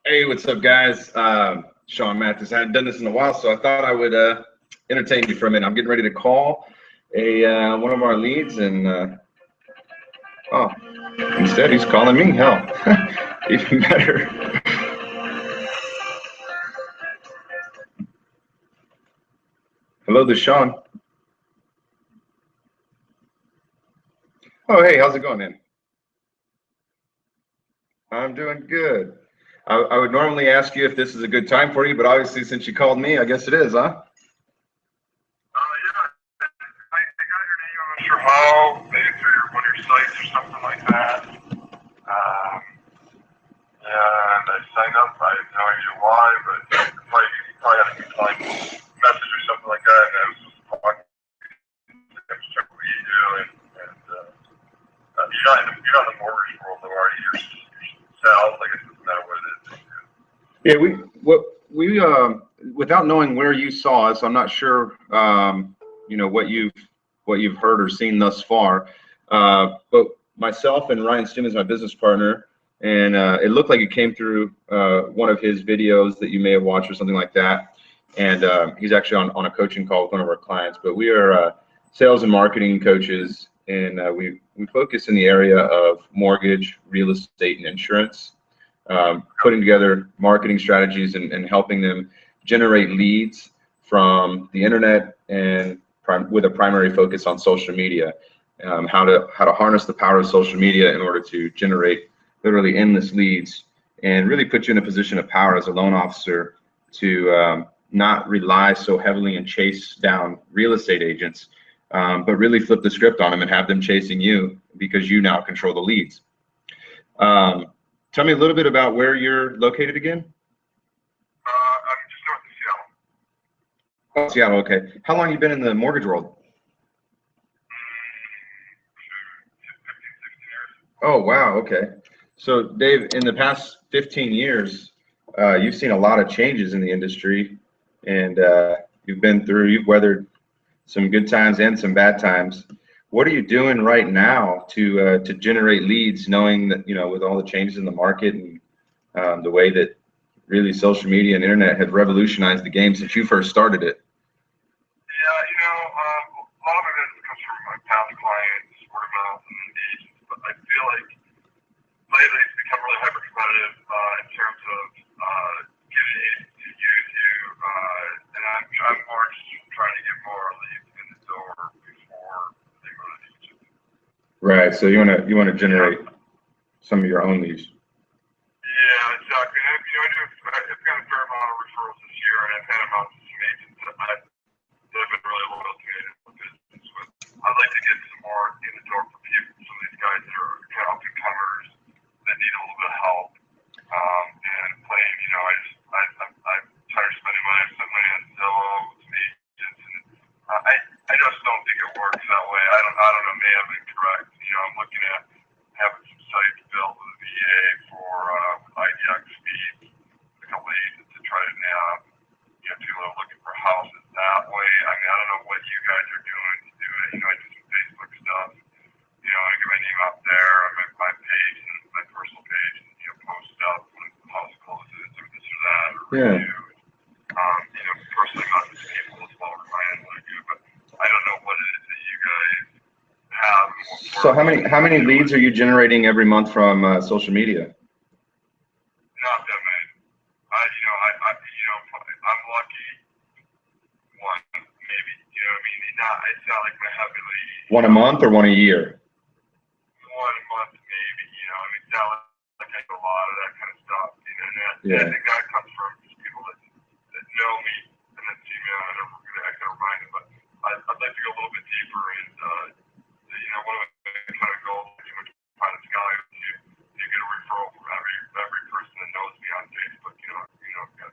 Hey, what's up, guys? Sean Mathis. I hadn't done this in a while, so I thought I would entertain you for a minute. I'm getting ready to call a one of our leads, and oh, instead he's calling me. Hell, even better. Hello, this is Sean. Oh, hey, how's it going, man? I'm doing good. I would normally ask you if this is a good time for you, but obviously, since you called me, I guess it is, huh? Yeah, I got your name. I'm not sure how, maybe through one of your sites or something like that. And I signed up. I have no idea why, but probably had a good time message or something like that. And I was just talking to check what you do. You're not in the mortgage world, though, are you? You're sales. I guess isn't that what it is? Yeah, we without knowing where you saw us, I'm not sure what you've heard or seen thus far. But myself and Ryan Stewman is my business partner, and it looked like it came through one of his videos that you may have watched or something like that. And he's actually on a coaching call with one of our clients. But we are sales and marketing coaches, and we focus in the area of mortgage, real estate, and insurance. Putting together marketing strategies and helping them generate leads from the internet and with a primary focus on social media. How to harness the power of social media in order to generate literally endless leads and really put you in a position of power as a loan officer to not rely so heavily and chase down real estate agents, but really flip the script on them and have them chasing you because you now control the leads. Tell me a little bit about where you're located again. I'm just north of Seattle. Oh, Seattle, okay. How long have you been in the mortgage world? 15, 16 years. Oh, wow, okay. So, Dave, in the past 15 years, you've seen a lot of changes in the industry, and you've weathered some good times and some bad times. What are you doing right now to generate leads, knowing that, with all the changes in the market and the way that really social media and internet have revolutionized the game since you first started it? Yeah, a lot of it comes from my past clients, word of mouth, and agents. But I feel like lately it's become really hyper competitive in terms of getting agents to use you, and I'm more just trying to get more leads in the door before they go to the agent. Right. So you wanna generate some of your own leads. Yeah, exactly. And I've got a fair amount of referrals this year, and I've had them out to some agents that have been really loyal to me and do business with. I'd like to get some more in the door for people, some of these guys that are kind of up and comers that need a little bit of help. And playing, I'm tired of spending money. I've spent money on Zillow, some agents, and I just don't think it works that way. I don't know. May have been correct. I'm looking at having some sites built with a VA for IDX feeds, a couple of agents to try to nab, people are looking for houses that way. I mean, I don't know what you guys are doing to do it. I do some Facebook stuff. I get my name out there on my page and my personal page, and post stuff when the house closes or this or that or Yeah. reviews. Personally, not just people as well clients what I do, but I don't know what it is that you guys have. So how many leads are you generating every month from social media? Not that many. I'm lucky. One, maybe. It's not like my heavily. One a month or one a year? One a month, maybe. It's not like I do a lot of that kind of stuff. Yeah. I think that comes from just people that know me and then see me. I gotta remind them, but I'd like to go a little bit deeper. And one of the kind of goals, too much pie in the sky, is to get a referral from every person that knows me on Facebook. I've got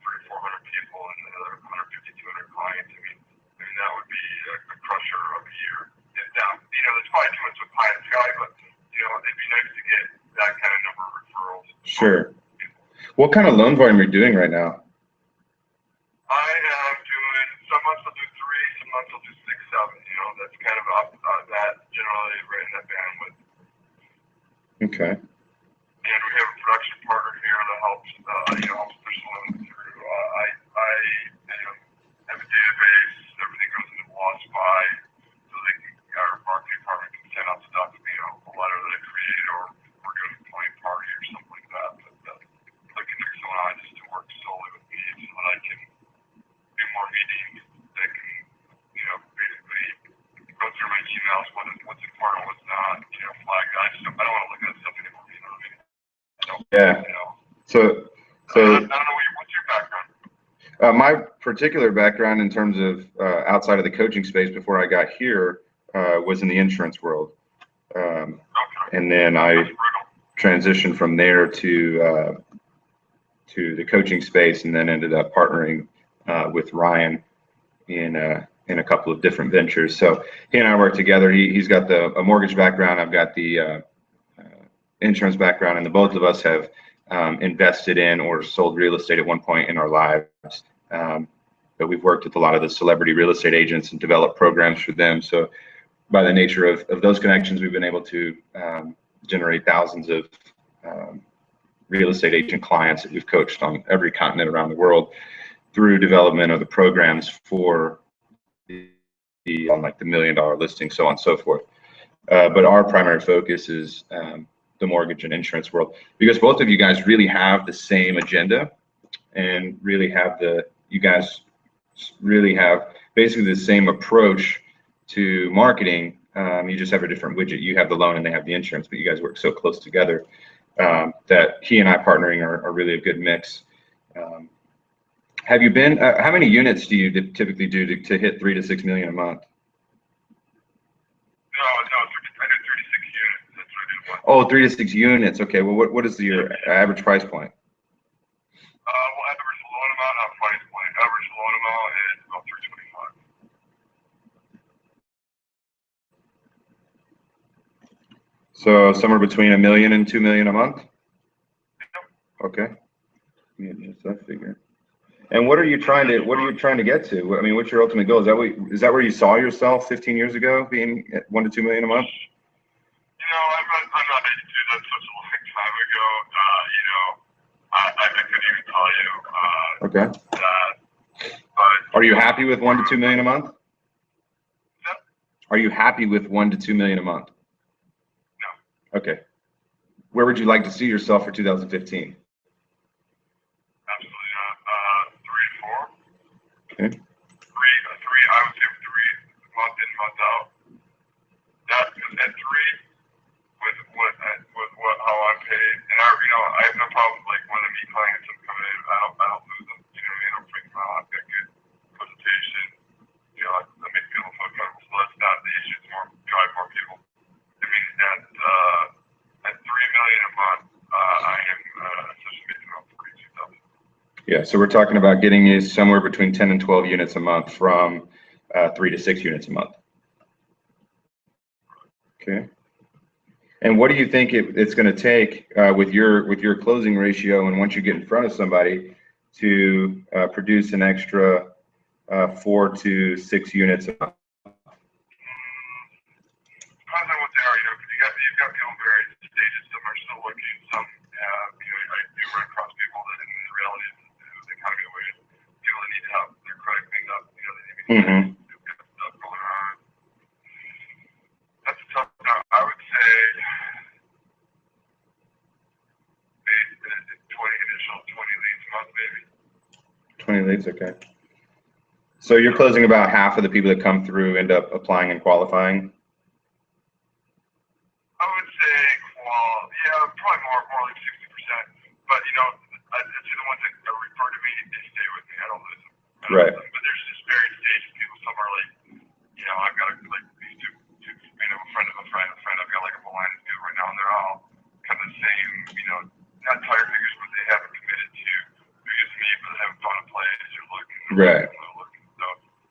300-400 people and another 150, 200 clients. I mean, that would be a crusher of a year. And there's probably too much of pie in the sky, but it'd be nice to get that kind of number of referrals. Sure. What kind of loan volume are you doing right now? I am doing, some months I'll do 3, some months I'll do 6, 7. That's kind of up that generally right in that bandwidth. Okay. And we have a production partner here that helps Yeah. You know. So, I don't know what's your background. My particular background in terms of outside of the coaching space before I got here was in the insurance world. Okay. And then I transitioned from there to the coaching space, and then ended up partnering with Ryan in a couple of different ventures. So he and I work together. He's got a mortgage background. I've got the insurance background, and the both of us have invested in or sold real estate at one point in our lives. But we've worked with a lot of the celebrity real estate agents and developed programs for them. So by the nature of those connections, we've been able to generate thousands of real estate agent clients that we've coached on every continent around the world through development of the programs for on like the $1 million listing, so on and so forth. But our primary focus is the mortgage and insurance world, because both of you guys really have the same agenda, and really have you guys really have basically the same approach to marketing. You just have a different widget. You have the loan and they have the insurance, but you guys work so close together that he and I partnering are really a good mix. Have you been, how many units do you typically do to hit 3 to 6 million a month? No, I did 36 units. That's what I did. Oh, 3 to 6 units. Okay. Well, what is your average price point? Well, average loan amount, not price point. Average loan amount is about 325. So somewhere between $1 million and $2 million a month? Yep. Okay. Yeah, just that figure. And what are you trying to get to? I mean, what's your ultimate goal? Is that where you saw yourself 15 years ago, being at 1 to 2 million a month? You know, I'm not ready to do that such a long time ago. You know, I couldn't even tell you. Okay. That, but are you happy with 1 to 2 million a month? Yep. Are you happy with 1 to 2 million a month? No. Okay. Where would you like to see yourself for 2015? Absolutely not. 3 to 4. Okay. Three. I would say 3 month in, month out. That, because at 3, with how I'm paid, and I have no problem like when I meet clients and come in, I don't lose them. You know what I mean? I don't freak them out. I've got good presentation. You know, I make people feel comfortable. So that's not the issue. It's more drive more people. I mean, at 3 million a month, I am essentially making about 42,000. Yeah, so we're talking about getting you somewhere between 10 and 12 units a month from 3 to 6 units a month. Okay. And what do you think it's going to take with your closing ratio, and once you get in front of somebody, to produce an extra 4 to 6 units a month? Depends on what they are, you know, because you've got people in various stages. Some are still looking. Some, you know, I do run across people that in reality they kind of get away. People that need to have their credit cleaned up. You know, they need to get stuff going on. That's a tough. No, I would say maybe 20 leads a month, maybe. 20 leads, okay. So you're closing about half of the people that come through end up applying and qualifying? I would say, yeah, probably more like 60%. But, you know, I'd say the ones that refer to me, they stay with me. I don't lose them. Right. But there's just various stages. People, some are like, you know, I've got like these two, you know, a friend. I've got like a Milan dude right now, and they're all kind of the same, you know, not tire figures, but they haven't committed to use me, but they haven't found a place or looking. Right. So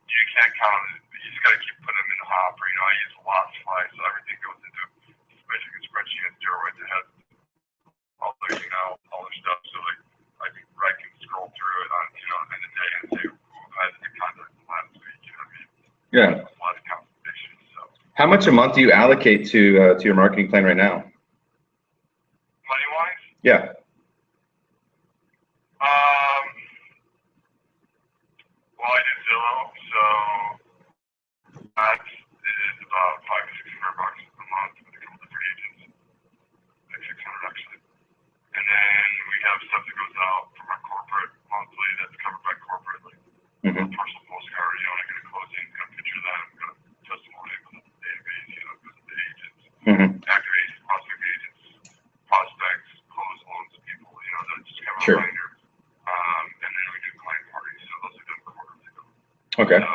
you can't count it. You just got to keep putting them in the hopper. You know, I use Velocify, so everything goes into basically a spreadsheet and steroids that has all their email, all their stuff. So like I can scroll through it on, you know, in the day and say who has the contact last week. You know what I mean? Yeah. A lot of competition. So How much a month do you allocate to your marketing plan right now? money wise? Yeah. Well, I do Zillow, so that is about $500 to $600 a month with a couple different agents. Like 600 actually. And then we have stuff that goes out from our corporate monthly that's covered by corporate, like personal postcard, you know, I get a closing, got a picture of that, got a testimony with the database, you know, with the agents, active agents, prospect agents, prospects, close loans, Sure. reminder. And then we do client parties, so those are done quarterly. Okay. So,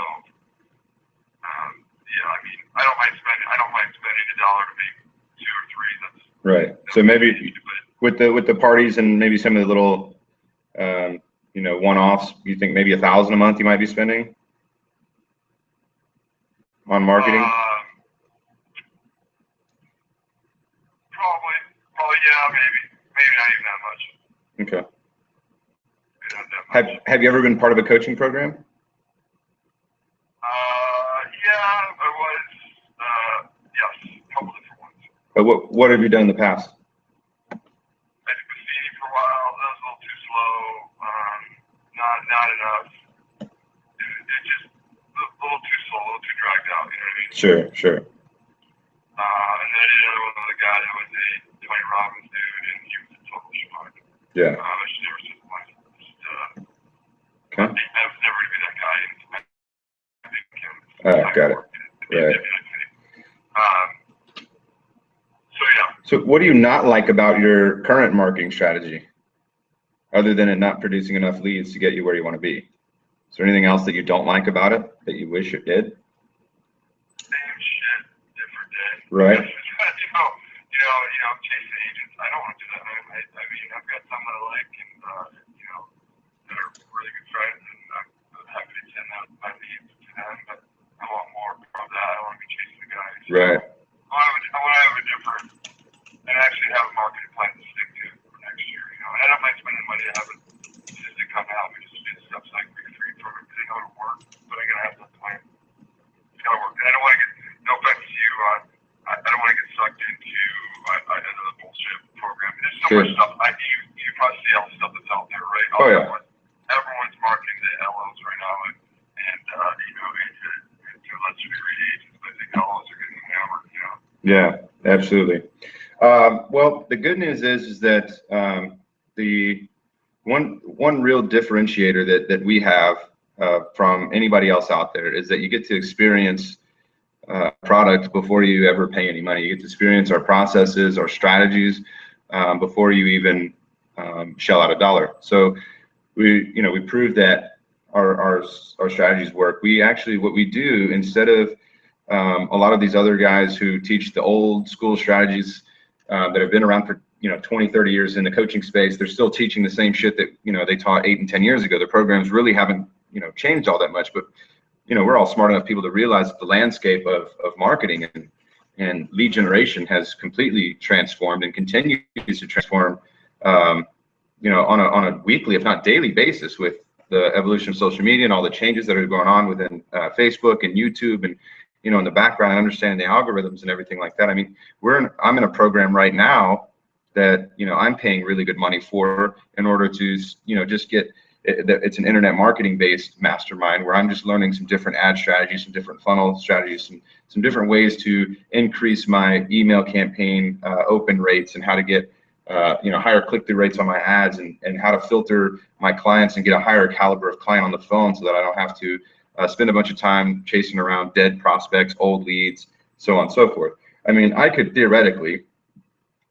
yeah, I mean, I don't mind spending $1 to make 2 or 3. Right. So maybe with the parties and maybe some of the little, you know, one-offs, you think maybe $1,000 a month you might be spending on marketing? Probably, yeah, maybe not even that much. Okay. Maybe not that much. Have you ever been part of a coaching program? Yeah, I was. Yes, a couple different ones. But what have you done in the past? I did Buffini for a while. That was a little too slow. Not enough. It just a little too slow, a little too dragged out. You know what I mean? Sure. And then I did another one with a guy that was a Tony Robbins dude, and he was a total schmuck. Yeah. I just never said much. Okay. I was never gonna be that guy. And I think him. Got it. Right. So yeah. So what do you not like about your current marketing strategy, other than it not producing enough leads to get you where you want to be? Is there anything else that you don't like about it that you wish it did? Same shit, different day. Right. you know, chasing agents. I don't want to do that, man. I mean, I've got some that I like, and you know, that are really good friends, and I'm happy to send out my leads to them. But I want more from that. I don't want to be chasing the guys. Right. I want to have a different, and actually have a marketing plan to stick to for next year. You know, and I don't mind spending money to have a system come to help me just do stuff like free program because I know it'll work, but I gotta have that plan. It's gotta work, and I don't want to get no offense to you. I don't want to get sucked into another bullshit program. There's so much stuff. You probably see all the stuff that's out there, right? Oh yeah. Everyone's marketing the LOs right now, and you know, to let's be agents. I think LOs are getting hammered. You know. Yeah, absolutely. Well, the good news is that the one real differentiator that we have from anybody else out there is that you get to experience product before you ever pay any money. You get to experience our processes, our strategies before you even shell out $1. So we proved that our strategies work. We actually, what we do, instead of a lot of these other guys who teach the old school strategies that have been around for 20, 30 years in the coaching space, they're still teaching the same shit that they taught 8 and 10 years ago. The programs really haven't changed all that much, but we're all smart enough people to realize that the landscape of marketing and lead generation has completely transformed and continues to transform on a weekly, if not daily basis, with the evolution of social media and all the changes that are going on within Facebook and YouTube, and in the background, and understanding the algorithms and everything like that. I mean, I'm in a program right now that I'm paying really good money for in order to just get. It's an internet marketing based mastermind where I'm just learning some different ad strategies, some different funnel strategies, some different ways to increase my email campaign open rates, and how to get higher click-through rates on my ads, and how to filter my clients and get a higher caliber of client on the phone so that I don't have to spend a bunch of time chasing around dead prospects, old leads, so on and so forth. I mean, I could theoretically,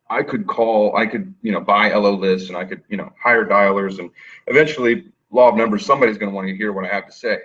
I could buy LO lists, and I could, hire dialers, and eventually, law of numbers, somebody's going to want to hear what I have to say.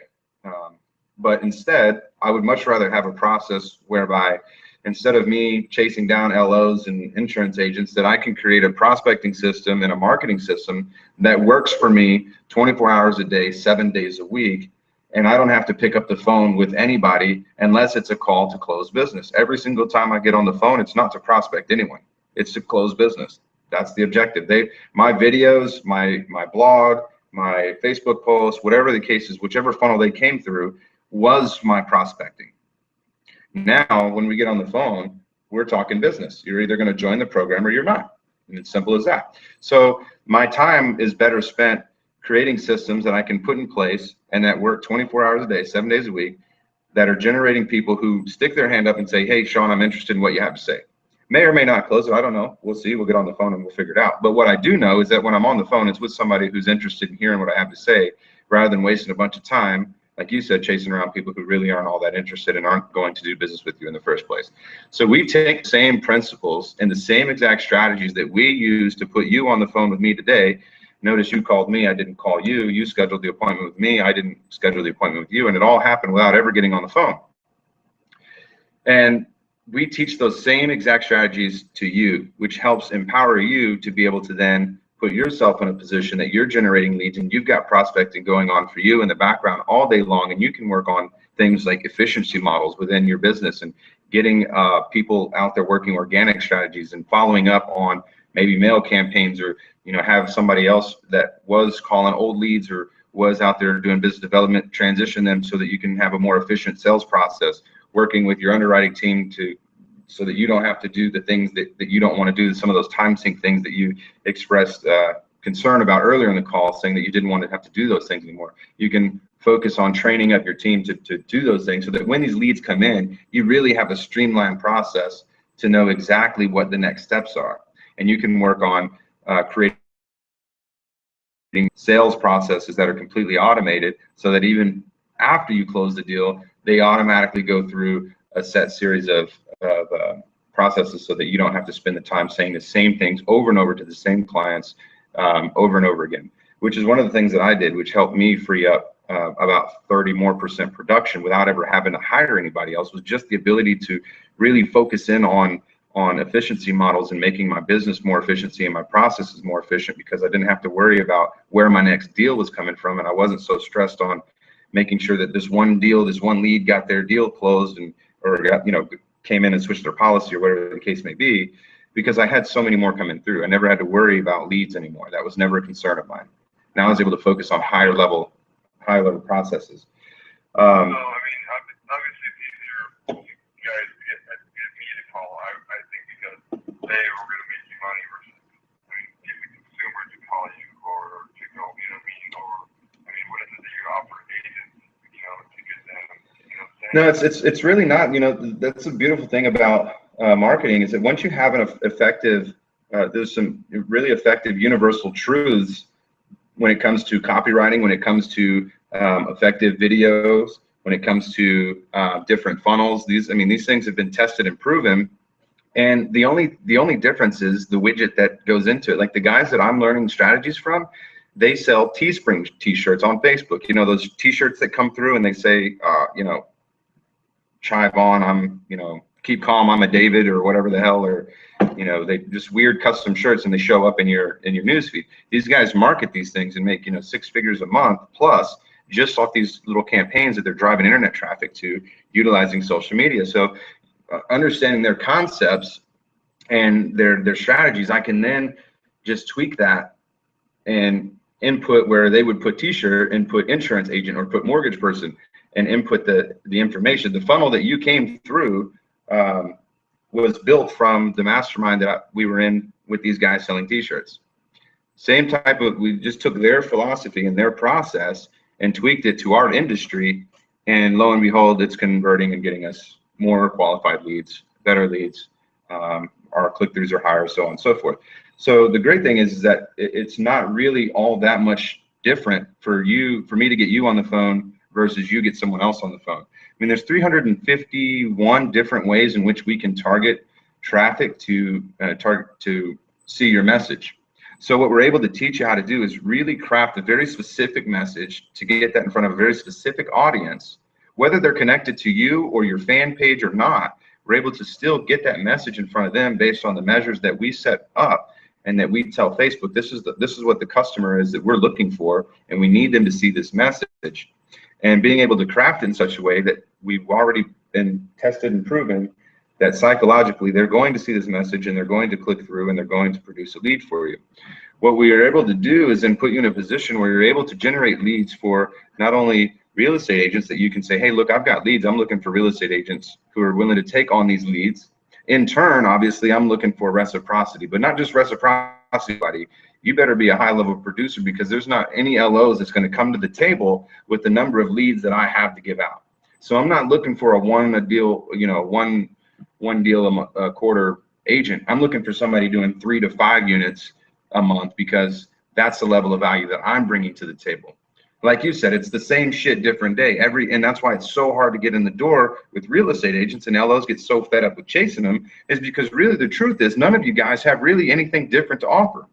But instead, I would much rather have a process whereby, instead of me chasing down LOs and insurance agents, that I can create a prospecting system and a marketing system that works for me 24 hours a day, 7 days a week. And I don't have to pick up the phone with anybody unless it's a call to close business. Every single time I get on the phone, it's not to prospect anyone. It's to close business. That's the objective. My videos, my blog, my Facebook posts, whatever the case is, whichever funnel they came through was my prospecting. Now, when we get on the phone, we're talking business. You're either going to join the program or you're not. And it's simple as that. So my time is better spent creating systems that I can put in place and that work 24 hours a day, 7 days a week, that are generating people who stick their hand up and say, hey, Sean, I'm interested in what you have to say. May or may not close it. I don't know. We'll see. We'll get on the phone and we'll figure it out. But what I do know is that when I'm on the phone, it's with somebody who's interested in hearing what I have to say, rather than wasting a bunch of time, like you said, chasing around people who really aren't all that interested and aren't going to do business with you in the first place. So we take the same principles and the same exact strategies that we use to put you on the phone with me today, Notice you called me, I didn't call you. You scheduled the appointment with me, I didn't schedule the appointment with you, and it all happened without ever getting on the phone. And we teach those same exact strategies to you, which helps empower you to be able to then put yourself in a position that you're generating leads and you've got prospecting going on for you in the background all day long, and you can work on things like efficiency models within your business and getting people out there working organic strategies and following up on maybe mail campaigns, or have somebody else that was calling old leads or was out there doing business development, transition them so that you can have a more efficient sales process, working with your underwriting team so that you don't have to do the things that you don't want to do, some of those time sink things that you expressed concern about earlier in the call, saying that you didn't want to have to do those things anymore. You can focus on training up your team to do those things so that when these leads come in, you really have a streamlined process to know exactly what the next steps are. And you can work on creating sales processes that are completely automated so that even after you close the deal, they automatically go through a set series of processes so that you don't have to spend the time saying the same things over and over to the same clients over and over again, which is one of the things that I did, which helped me free up about 30% more production without ever having to hire anybody else, was just the ability to really focus in on efficiency models and making my business more efficiency and my processes more efficient, because I didn't have to worry about where my next deal was coming from, and I wasn't so stressed on making sure that this one deal, this one lead got their deal closed or got, came in and switched their policy or whatever the case may be, because I had so many more coming through. I never had to worry about leads anymore. That was never a concern of mine. Now I was able to focus on higher level processes. So, I mean, obviously it's easier for you guys to get me to call, I think, because they were going to make you money versus, get the consumer to call you or to go, meeting over. I mean, what is it that you offer agents, to get them, No, it's really not. That's a beautiful thing about marketing, is that once you have an effective, there's some really effective universal truths when it comes to copywriting, when it comes to effective videos, when it comes to different funnels. These things have been tested and proven. And the only difference is the widget that goes into it. Like the guys that I'm learning strategies from, they sell Teespring t-shirts on Facebook. Those t-shirts that come through and they say, chive on, keep calm, I'm a David, or whatever the hell, or they just weird custom shirts, and they show up in your newsfeed. These guys market these things and make 6 figures a month plus just off these little campaigns that they're driving internet traffic to, utilizing social media. So understanding their concepts and their strategies, I can then just tweak that and input where they would put t-shirt and put insurance agent or put mortgage person, and input the information. The funnel that you came through was built from the mastermind that we were in with these guys selling t-shirts. Same type of, we just took their philosophy and their process and tweaked it to our industry, and lo and behold, it's converting and getting us more qualified leads, better leads. Our click-throughs are higher, so on and so forth. So the great thing is that it's not really all that much different for me to get you on the phone versus you get someone else on the phone. There's 351 different ways in which we can target traffic to see your message. So what we're able to teach you how to do is really craft a very specific message to get that in front of a very specific audience, whether they're connected to you or your fan page or not. We're able to still get that message in front of them based on the measures that we set up and that we tell Facebook, this is what the customer is that we're looking for, and we need them to see this message. And being able to craft it in such a way that we've already been tested and proven that psychologically they're going to see this message and they're going to click through and they're going to produce a lead for you. What we are able to do is then put you in a position where you're able to generate leads for not only real estate agents that you can say, hey, look, I've got leads. I'm looking for real estate agents who are willing to take on these leads. In turn, obviously, I'm looking for reciprocity, but not just reciprocity, buddy. You better be a high-level producer, because there's not any LOs that's going to come to the table with the number of leads that I have to give out. So I'm not looking for one deal a quarter agent. I'm looking for somebody doing 3 to 5 units a month, because that's the level of value that I'm bringing to the table. Like you said, it's the same shit, different day. And that's why it's so hard to get in the door with real estate agents, and LOs get so fed up with chasing them, is because really the truth is none of you guys have really anything different to offer.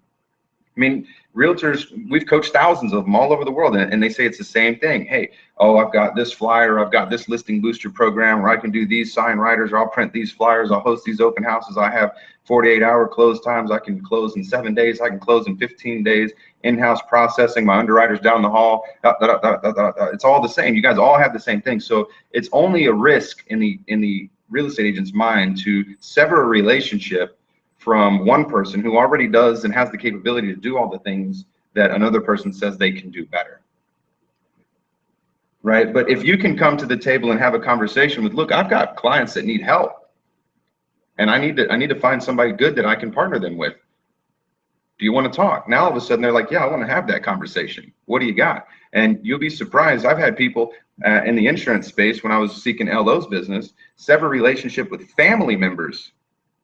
I mean, realtors, we've coached thousands of them all over the world, and they say it's the same thing. Hey, oh, I've got this flyer, I've got this listing booster program where I can do these sign writers, or I'll print these flyers, I'll host these open houses, I have 48-hour close times, I can close in 7 days, I can close in 15 days, in-house processing, my underwriters down the hall, it's all the same. You guys all have the same thing. So it's only a risk in the real estate agent's mind to sever a relationship from one person who already does and has the capability to do all the things that another person says they can do better, right? But if you can come to the table and have a conversation with, look, I've got clients that need help, and I need to find somebody good that I can partner them with. Do you want to talk? Now all of a sudden they're like, yeah, I want to have that conversation. What do you got? And you'll be surprised. I've had people in the insurance space, when I was seeking LO's business, sever relationship with family members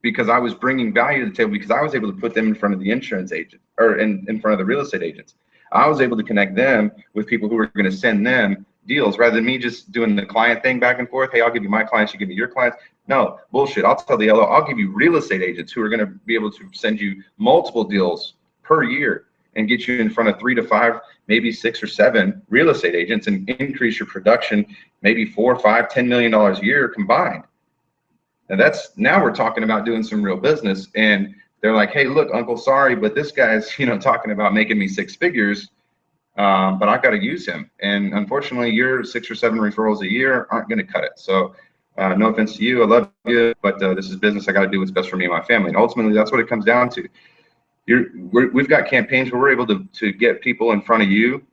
because I was bringing value to the table, because I was able to put them in front of the insurance agent, or in front of the real estate agents. I was able to connect them with people who were going to send them deals, rather than me just doing the client thing back and forth. Hey, I'll give you my clients, you give me your clients. No, bullshit. I'll tell the LO, I'll give you real estate agents who are going to be able to send you multiple deals per year and get you in front of 3 to 5, maybe 6 or 7 real estate agents, and increase your production maybe $4, $5, $10 million a year combined. And now we're talking about doing some real business, and they're like, hey, look, uncle, sorry, but this guy's, talking about making me 6 figures, but I've got to use him. And unfortunately, your 6 or 7 referrals a year aren't going to cut it. So no offense to you, I love you, but this is business. I got to do what's best for me and my family. And ultimately, that's what it comes down to. We've got campaigns where we're able to get people in front of you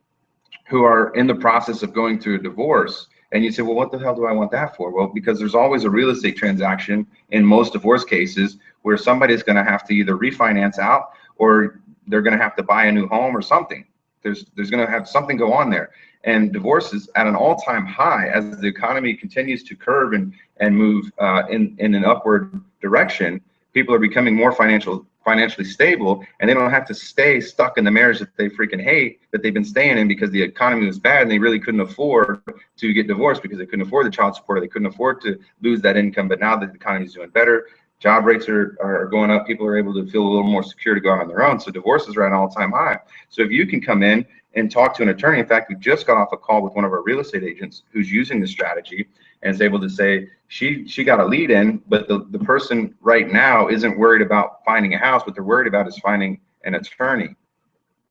who are in the process of going through a divorce. And you say, well, what the hell do I want that for? Well, because there's always a real estate transaction in most divorce cases where somebody's going to have to either refinance out, or they're going to have to buy a new home or something. There's going to have something go on there. And divorce is at an all-time high as the economy continues to curve and move in an upward direction. People are becoming more financially stable, and they don't have to stay stuck in the marriage that they freaking hate, that they've been staying in because the economy was bad and they really couldn't afford to get divorced because they couldn't afford the child support, or they couldn't afford to lose that income. But now that the economy is doing better, job rates are going up, people are able to feel a little more secure to go out on their own. So divorces are at an all-time high. So if you can come in and talk to an attorney, in fact, we just got off a call with one of our real estate agents who's using this strategy and is able to say she got a lead in, but the person right now isn't worried about finding a house. What they're worried about is finding an attorney.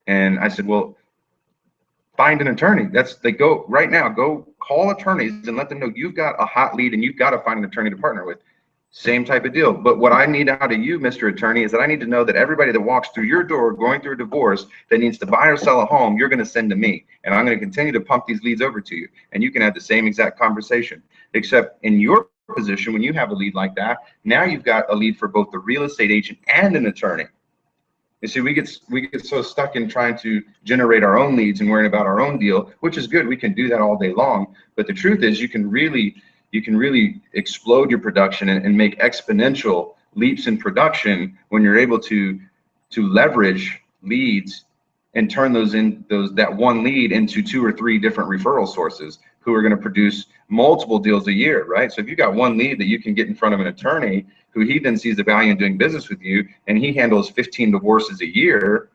And I said, well, find an attorney. Go right now, go call attorneys and let them know you've got a hot lead and you've got to find an attorney to partner with. Same type of deal. But what I need out of you, Mr. Attorney, is that I need to know that everybody that walks through your door going through a divorce that needs to buy or sell a home, you're going to send to me. And I'm going to continue to pump these leads over to you. And you can have the same exact conversation, except in your position, when you have a lead like that, now you've got a lead for both the real estate agent and an attorney. You see, we get so stuck in trying to generate our own leads and worrying about our own deal, which is good. We can do that all day long. But the truth is, you can really explode your production and make exponential leaps in production when you're able to leverage leads and turn that one lead into 2 or 3 different referral sources who are going to produce multiple deals a year, right? So if you got one lead that you can get in front of an attorney who he then sees the value in doing business with you, and he handles 15 divorces a year,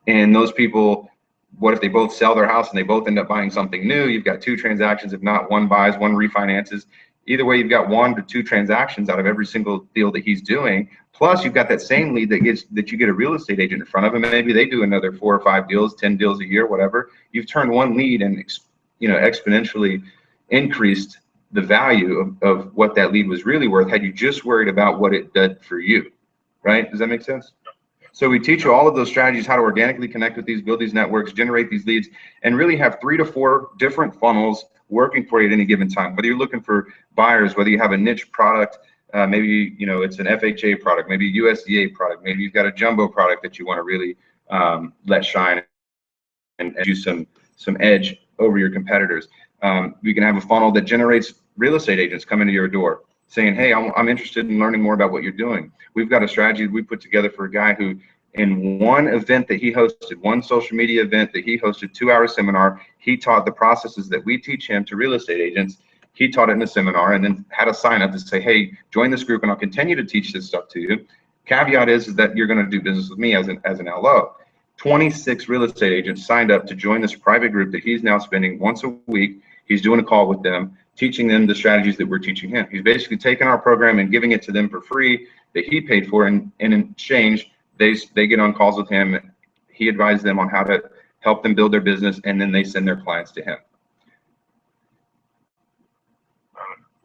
and those people, what if they both sell their house and they both end up buying something new? You've got 2 transactions. If not, one buys, one refinances. Either way, you've got 1 to 2 transactions out of every single deal that he's doing. Plus, you've got that same lead that you get a real estate agent in front of, and maybe they do another 4 or 5 deals, 10 deals a year, whatever. You've turned one lead and exponentially increased the value of what that lead was really worth had you just worried about what it did for you, right? Does that make sense? So we teach you all of those strategies, how to organically connect with these, build these networks, generate these leads, and really have 3 to 4 different funnels working for you at any given time. Whether you're looking for buyers, whether you have a niche product, maybe it's an FHA product, maybe a USDA product, maybe you've got a jumbo product that you want to really let shine and do some edge over your competitors. You can have a funnel that generates real estate agents come into your door saying, hey, I'm interested in learning more about what you're doing. We've got a strategy we put together for a guy who, in one event that he hosted, one social media event that he hosted, 2-hour seminar, he taught the processes that we teach him to real estate agents. He taught it in a seminar and then had a sign up to say, hey, join this group and I'll continue to teach this stuff to you. Caveat is that you're going to do business with me as an LO. 26 real estate agents signed up to join this private group that he's now spending once a week. He's doing a call with them, teaching them the strategies that we're teaching him. He's basically taking our program and giving it to them for free that he paid for, and in exchange, they get on calls with him. He advises them on how to help them build their business, and then they send their clients to him.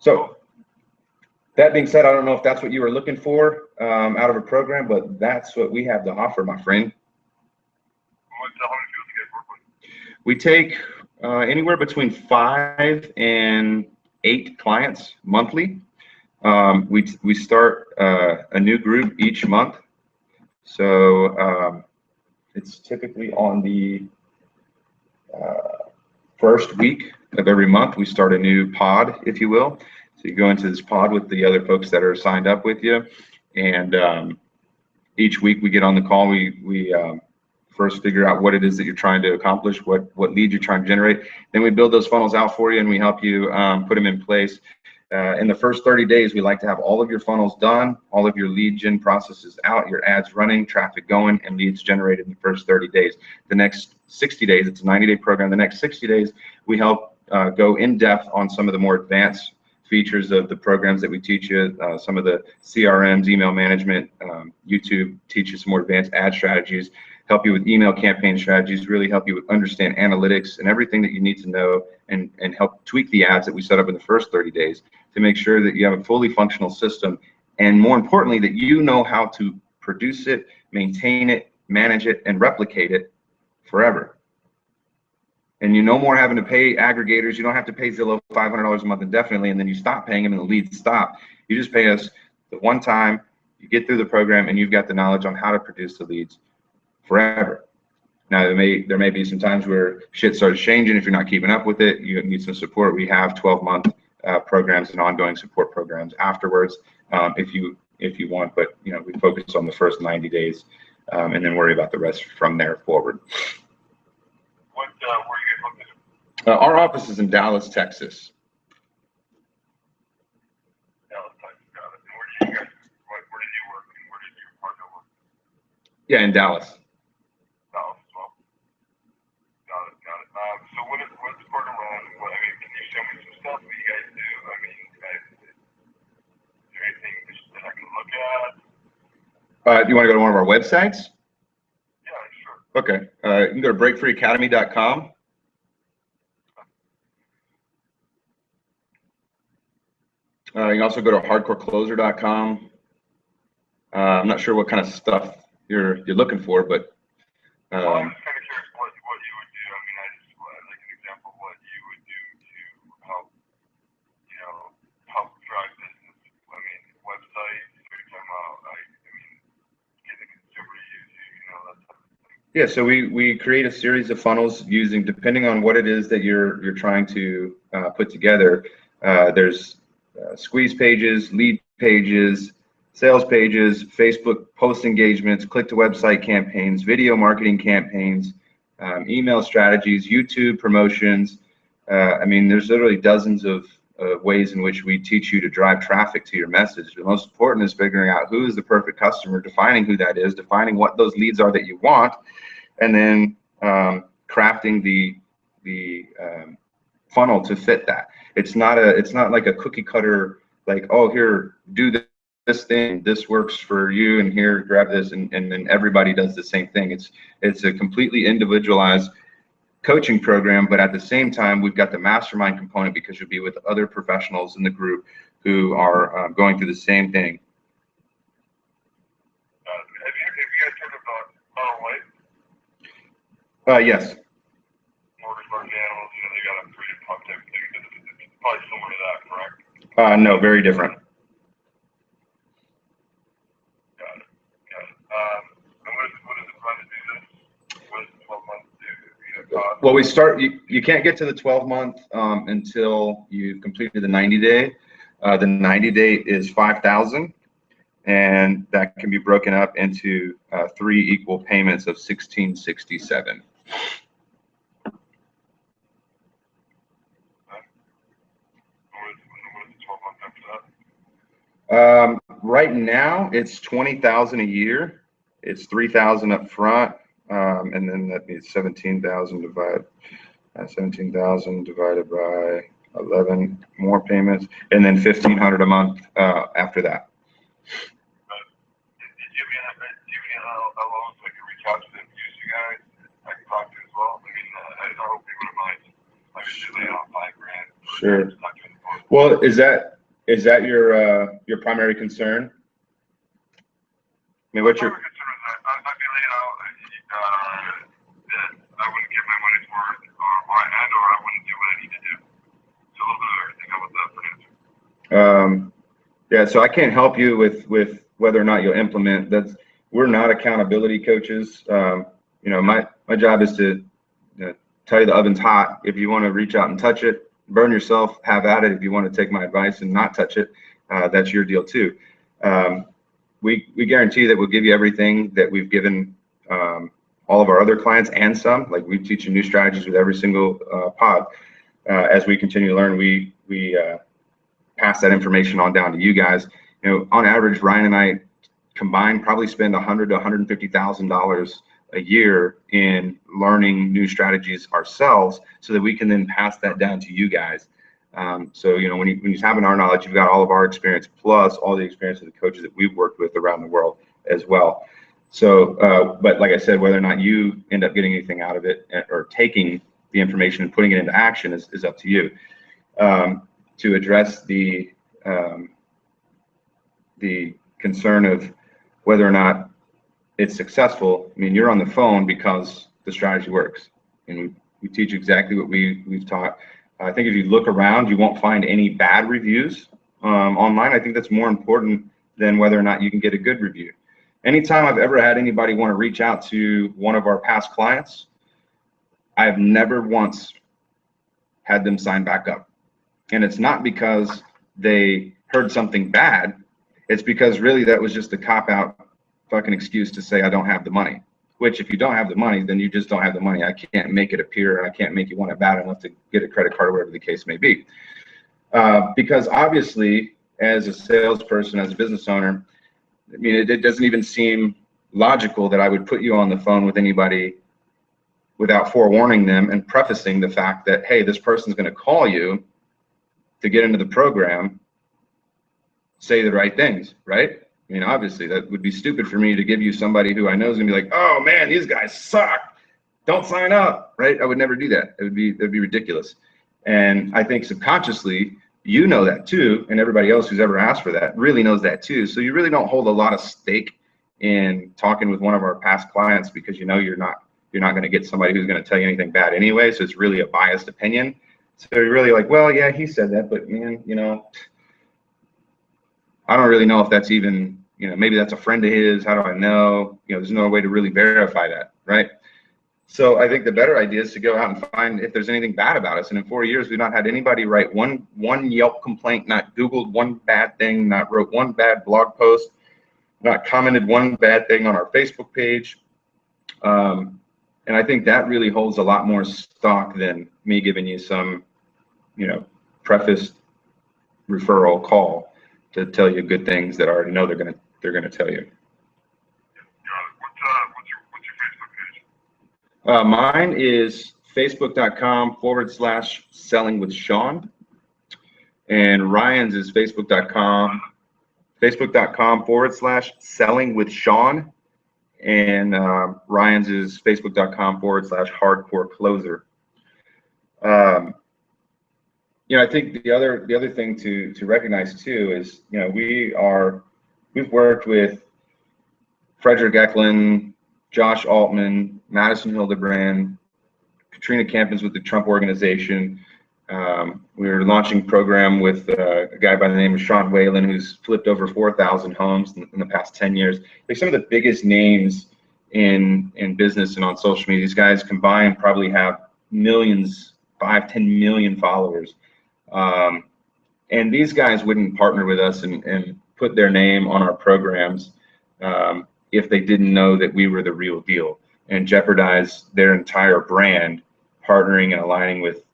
So that being said, I don't know if that's what you were looking for out of a program, but that's what we have to offer, my friend. How many people do you guys work with? We take anywhere between 5 and 8 clients monthly. We start a new group each month. So it's typically on the first week of every month. We start a new pod, if you will. So you go into this pod with the other folks that are signed up with you, and each week we get on the call. We first figure out what it is that you're trying to accomplish, what leads you're trying to generate. Then we build those funnels out for you, and we help you put them in place. In the first 30 days, we like to have all of your funnels done, all of your lead gen processes out, your ads running, traffic going, and leads generated in the first 30 days. The next 60 days, it's a 90-day program. The next 60 days, we help go in depth on some of the more advanced features of the programs that we teach you, some of the CRMs, email management. YouTube teaches some more advanced ad strategies, help you with email campaign strategies, really help you with understand analytics and everything that you need to know, and help tweak the ads that we set up in the first 30 days to make sure that you have a fully functional system, and more importantly, that you know how to produce it, maintain it, manage it, and replicate it forever. And you no more having to pay aggregators. You don't have to pay Zillow $500 a month indefinitely, and then you stop paying them and the leads stop. You just pay us the one time, you get through the program, and you've got the knowledge on how to produce the leads forever. Now, there may be some times where shit starts changing. If you're not keeping up with it, you need some support. We have 12-month programs and ongoing support programs afterwards, if you want. But we focus on the first 90 days, and then worry about the rest from there forward. Where are you guys located? Our office is in Dallas, Texas. Dallas, Texas, got it. And where did you work, and where did your partner work? Yeah, in Dallas. Dallas as well. Got it. So what is part around? Can you show me some stuff that you guys do? Is there anything that I can look at? You want to go to one of our websites? Yeah, sure. Okay. You can go to breakfreeacademy.com. You can also go to hardcorecloser.com. I'm not sure what kind of stuff you're looking for, but I'm just kind of curious what you would do. I just like an example of what you would do to help, help drive business. Websites. Are you talking about get the consumer to use you, that type of thing? Yeah, so we create a series of funnels using, depending on what it is that you're trying to put together. There's squeeze pages, lead pages, sales pages, Facebook post engagements, click to website campaigns, video marketing campaigns, email strategies, YouTube promotions. There's literally dozens of ways in which we teach you to drive traffic to your message. The most important is figuring out who is the perfect customer, defining who that is, defining what those leads are that you want, and then crafting the funnel to fit that. It's not like a cookie cutter, like, oh, here, do this thing, this works for you, and here, grab this, and then everybody does the same thing. It's a completely individualized coaching program, but at the same time, we've got the mastermind component because you'll be with other professionals in the group who are going through the same thing. Have you guys heard about Model Life? Yes. Mortgage market animals, they got a 3 pump type of thing. It's probably similar to that, correct? No, very different. Got it. And what is it fun to do this? What is the 12 months do? Well, you can't get to the 12-month until you've completed the 90-day. The 90-day is $5,000, and that can be broken up into 3 equal payments of $1,667. Right now, it's $20,000 a year. It's $3,000 up front. And then that means 17,000 divided by 11 more payments, and then 1,500 a month after that. Did you give me a loan so I can reach out to them, use you guys? I can talk to as well. I mean, I hope you wouldn't mind. I was just laying out $5,000. Sure. Well, is that your primary concern? I mean, what's your concern is that I'd be laying out that I wouldn't get my money's worth, or I wouldn't do what I need to do. So a little bit of everything. How about that for answer? Yeah, so I can't help you with whether or not you'll implement. We're not accountability coaches. You know, my job is to tell you the oven's hot. If you want to reach out and touch it, burn yourself, have at it. If you want to take my advice and not touch it, that's your deal too. We guarantee that we'll give you everything that we've given all of our other clients and some. Like, we teach you new strategies with every single pod. As we continue to learn, we pass that information on down to you guys. You know, on average, Ryan and I combined probably spend $100,000 to $150,000 a year in learning new strategies ourselves, so that we can then pass that down to you guys. So, you know, when you have our knowledge, you've got all of our experience plus all the experience of the coaches that we've worked with around the world as well. So, but like I said, whether or not you end up getting anything out of it or taking the information and putting it into action is up to you. To address the concern of whether or not it's successful, I mean, you're on the phone because the strategy works, and we teach exactly what we've taught. I think if you look around, you won't find any bad reviews online. I think that's more important than whether or not you can get a good review. Anytime I've ever had anybody want to reach out to one of our past clients, I've never once had them sign back up. And it's not because they heard something bad. It's because really that was just a cop-out fucking excuse to say I don't have the money. Which, if you don't have the money, then you just don't have the money. I can't make it appear, and I can't make you want it bad enough to get a credit card or whatever the case may be. Because obviously, as a salesperson, as a business owner, I mean, it doesn't even seem logical that I would put you on the phone with anybody without forewarning them and prefacing the fact that, hey, this person's going to call you to get into the program, say the right things, right? I mean, obviously, that would be stupid for me to give you somebody who I know is going to be like, oh man, these guys suck, don't sign up, right? I would never do that. That'd be ridiculous. And I think subconsciously, you know that too, and everybody else who's ever asked for that really knows that too. So you really don't hold a lot of stake in talking with one of our past clients, because you know you're not going to get somebody who's going to tell you anything bad anyway. So it's really a biased opinion. So you're really like, well, yeah, he said that, but man, you know, I don't really know if that's even, you know, maybe that's a friend of his. How do I know? You know, there's no way to really verify that, right? So I think the better idea is to go out and find if there's anything bad about us. And in 4 years, we've not had anybody write one Yelp complaint, not Googled one bad thing, not wrote one bad blog post, not commented one bad thing on our Facebook page. And I think that really holds a lot more stock than me giving you some, you know, prefaced referral call to tell you good things that I already know they're gonna tell you. What's your Facebook page? Mine is facebook.com/selling with Sean, and Ryan's is facebook.com/selling with Sean, and Ryan's is facebook.com/hardcore closer. You know, I think the other thing to recognize too is, you know, we've worked with Frederick Eklund, Josh Altman, Madison Hildebrand, Katrina Campins with the Trump Organization. We're launching a program with a guy by the name of Sean Whalen, who's flipped over 4,000 homes in the past 10 years. Like, some of the biggest names in business and on social media. These guys combined probably have millions, 5-10 million followers. And these guys wouldn't partner with us and put their name on our programs if they didn't know that we were the real deal, and jeopardize their entire brand partnering and aligning with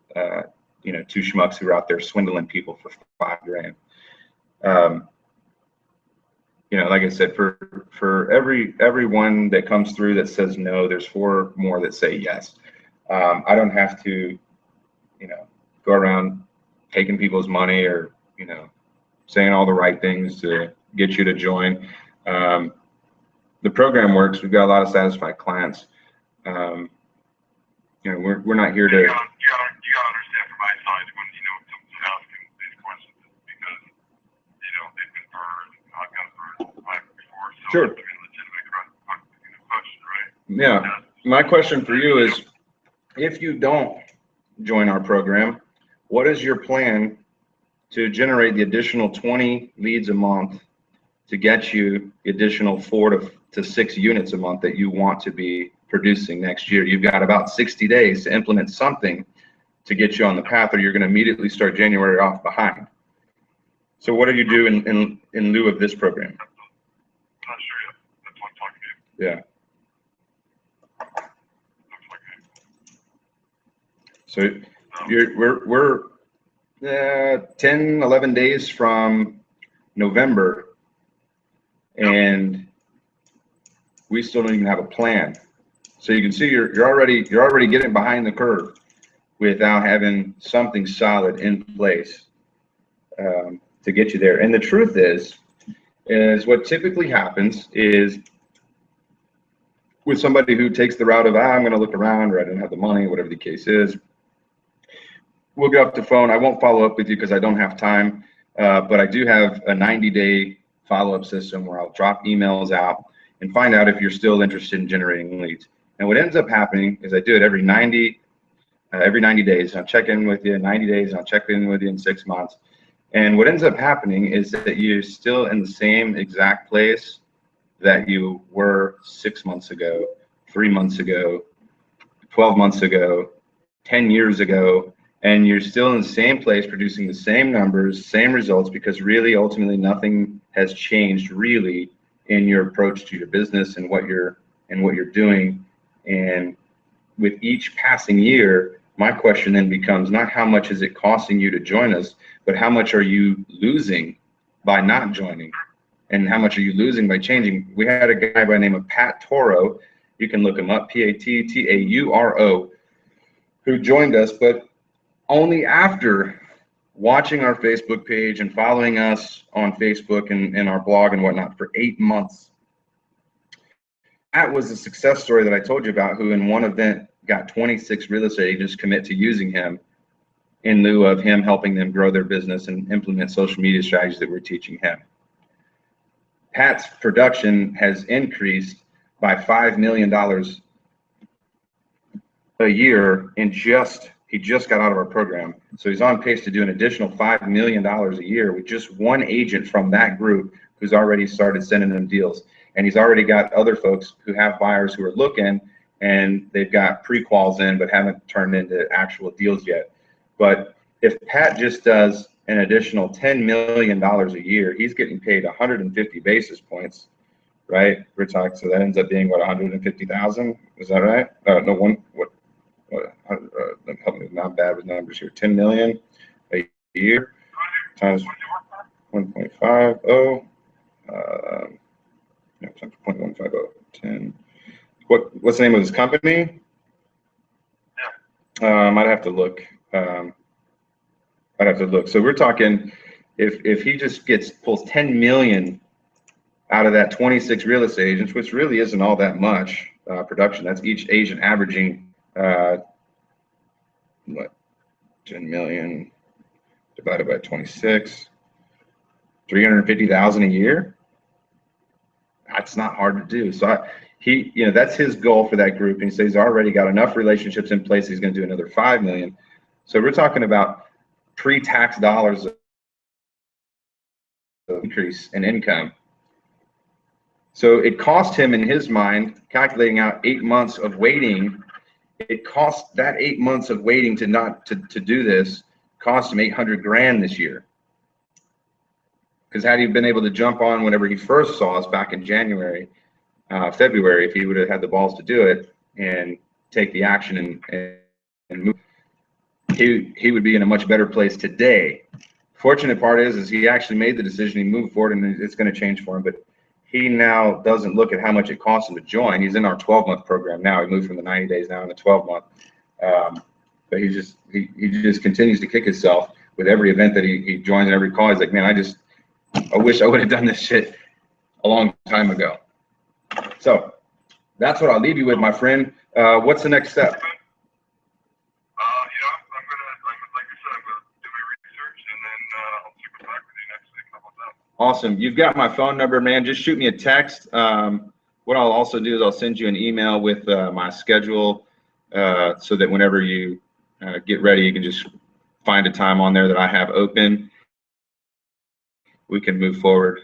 you know, two schmucks who are out there swindling people for $5 grand. You you know, like I said, for every one that comes through that says no, there's 4 more that say yes. I don't have to, you know, go around taking people's money or, you know, saying all the right things to get you to join. The program works. We've got a lot of satisfied clients. You know, we're not here to. You gotta understand from my side when someone's asking these questions because they've been burned. I've got burned before, so Sure. it's a legitimate question, right? Yeah. My question for you is, if you don't join our program, what is your plan to generate the additional 20 leads a month to get you the additional 4 to 6 units a month that you want to be producing next year? You've got about 60 days to implement something to get you on the path, or you're going to immediately start January off behind. So what do you do in lieu of this program? I'm not sure yet. That's what I'm talking to you. Yeah. So we're 10, 11 days from November, and we still don't even have a plan. So you can see you're already getting behind the curve without having something solid in place to get you there. And the truth is what typically happens is with somebody who takes the route of I'm going to look around, or I didn't have the money, whatever the case is. We'll get off the phone. I won't follow up with you because I don't have time, but I do have a 90-day follow-up system where I'll drop emails out and find out if you're still interested in generating leads. And what ends up happening is I do it every 90 days. I'll check in with you in 90 days. I'll check in with you in 6 months. And what ends up happening is that you're still in the same exact place that you were 6 months ago, 3 months ago, 12 months ago, 10 years ago. And you're still in the same place, producing the same numbers, same results, because really, ultimately, nothing has changed really in your approach to your business and what you're doing. And with each passing year, my question then becomes not how much is it costing you to join us, but how much are you losing by not joining, and how much are you losing by changing? We had a guy by the name of Pat Toro. You can look him up, P-A-T-T-A-U-R-O, who joined us, but only after watching our Facebook page and following us on Facebook and our blog and whatnot for 8 months. That was a success story that I told you about, who in one event got 26 real estate agents commit to using him in lieu of him helping them grow their business and implement social media strategies that we're teaching him. Pat's production has increased by $5 million a year in he just got out of our program. So he's on pace to do an additional $5 million a year with just one agent from that group who's already started sending them deals. And he's already got other folks who have buyers who are looking, and they've got pre-quals in but haven't turned into actual deals yet. But if Pat just does an additional $10 million a year, he's getting paid 150 basis points, right? We're talking, so that ends up being what, 150,000? Is that right? No, help me, not bad with numbers here. 10 million a year times 1.50. Times 0.150. 10. What's the name of his company? I'd have to look. So we're talking, if he just pulls 10 million out of that 26 real estate agents, which really isn't all that much production. That's each agent averaging what, 10 million divided by 26, 350,000 a year. That's not hard to do. So that's his goal for that group. And he says he's already got enough relationships in place. He's going to do another 5 million. So we're talking about pre-tax dollars of increase in income. So it cost him, in his mind, calculating out 8 months of waiting. It cost that 8 months of waiting to do this cost him $800,000 this year. Because had he been able to jump on whenever he first saw us back in January, February, if he would have had the balls to do it and take the action and move, he would be in a much better place today. Fortunate part is he actually made the decision, he moved forward, and it's going to change for him. But he now doesn't look at how much it costs him to join. He's in our 12-month program now. He moved from the 90 days now in the 12-month. But he just continues to kick himself with every event that he joins and every call. He's like, man, I wish I would have done this shit a long time ago. So that's what I'll leave you with, my friend. What's the next step? Awesome. You've got my phone number, man. Just shoot me a text. What I'll also do is I'll send you an email with my schedule so that whenever you get ready, you can just find a time on there that I have open. We can move forward